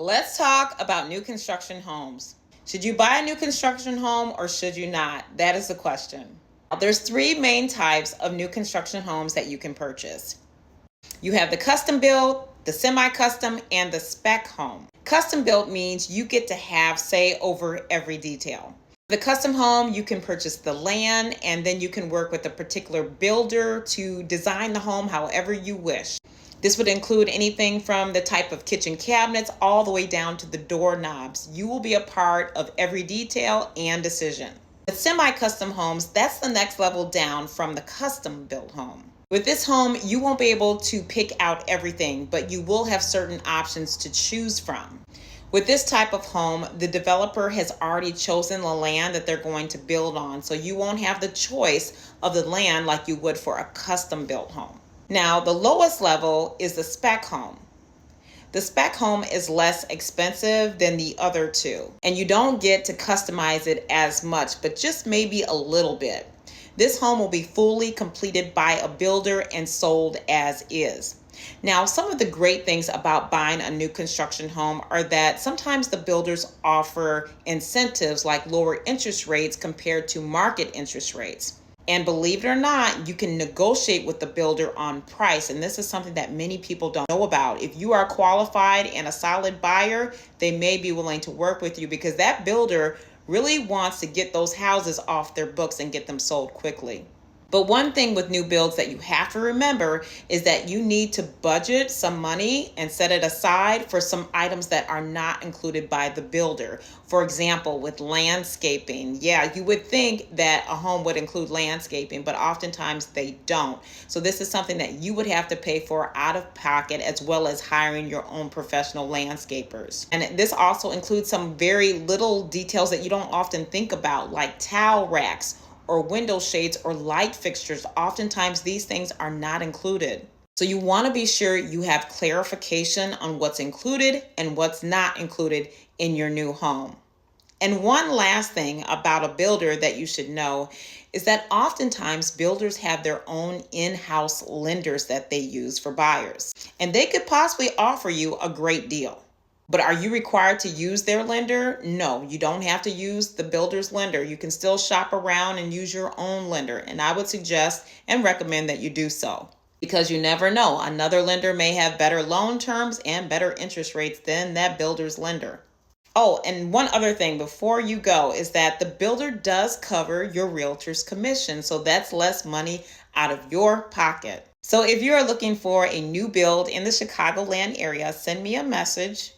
Let's talk about new construction homes. Should you buy a new construction home or should you not? That is the question. There's three main types of new construction homes that you can purchase. You have the custom built, the semi-custom, and the spec home. Custom built means you get to have say over every detail. The custom home, you can purchase the land and then you can work with a particular builder to design the home however you wish. This would include anything from the type of kitchen cabinets all the way down to the doorknobs. You will be a part of every detail and decision. The semi-custom homes, that's the next level down from the custom built home. With this home, you won't be able to pick out everything, but you will have certain options to choose from. With this type of home, the developer has already chosen the land that they're going to build on, so you won't have the choice of the land like you would for a custom built home. Now, the lowest level is the spec home. The spec home is less expensive than the other two, and you don't get to customize it as much, but just maybe a little bit. This home will be fully completed by a builder and sold as is. Now, some of the great things about buying a new construction home are that sometimes the builders offer incentives like lower interest rates compared to market interest rates. And believe it or not, you can negotiate with the builder on price. And this is something that many people don't know about. If you are qualified and a solid buyer, they may be willing to work with you because that builder really wants to get those houses off their books and get them sold quickly. But one thing with new builds that you have to remember is that you need to budget some money and set it aside for some items that are not included by the builder. For example, with landscaping, you would think that a home would include landscaping, but oftentimes they don't. So this is something that you would have to pay for out of pocket, as well as hiring your own professional landscapers. And this also includes some very little details that you don't often think about, like towel racks or window shades or light fixtures. Oftentimes these things are not included. So you want to be sure you have clarification on what's included and what's not included in your new home. And one last thing about a builder that you should know is that oftentimes builders have their own in-house lenders that they use for buyers, and they could possibly offer you a great deal. But are you required to use their lender? No, you don't have to use the builder's lender. You can still shop around and use your own lender. And I would suggest and recommend that you do so, because you never know. Another lender may have better loan terms and better interest rates than that builder's lender. Oh, and one other thing before you go is that the builder does cover your realtor's commission. So that's less money out of your pocket. So if you are looking for a new build in the Chicagoland area, send me a message.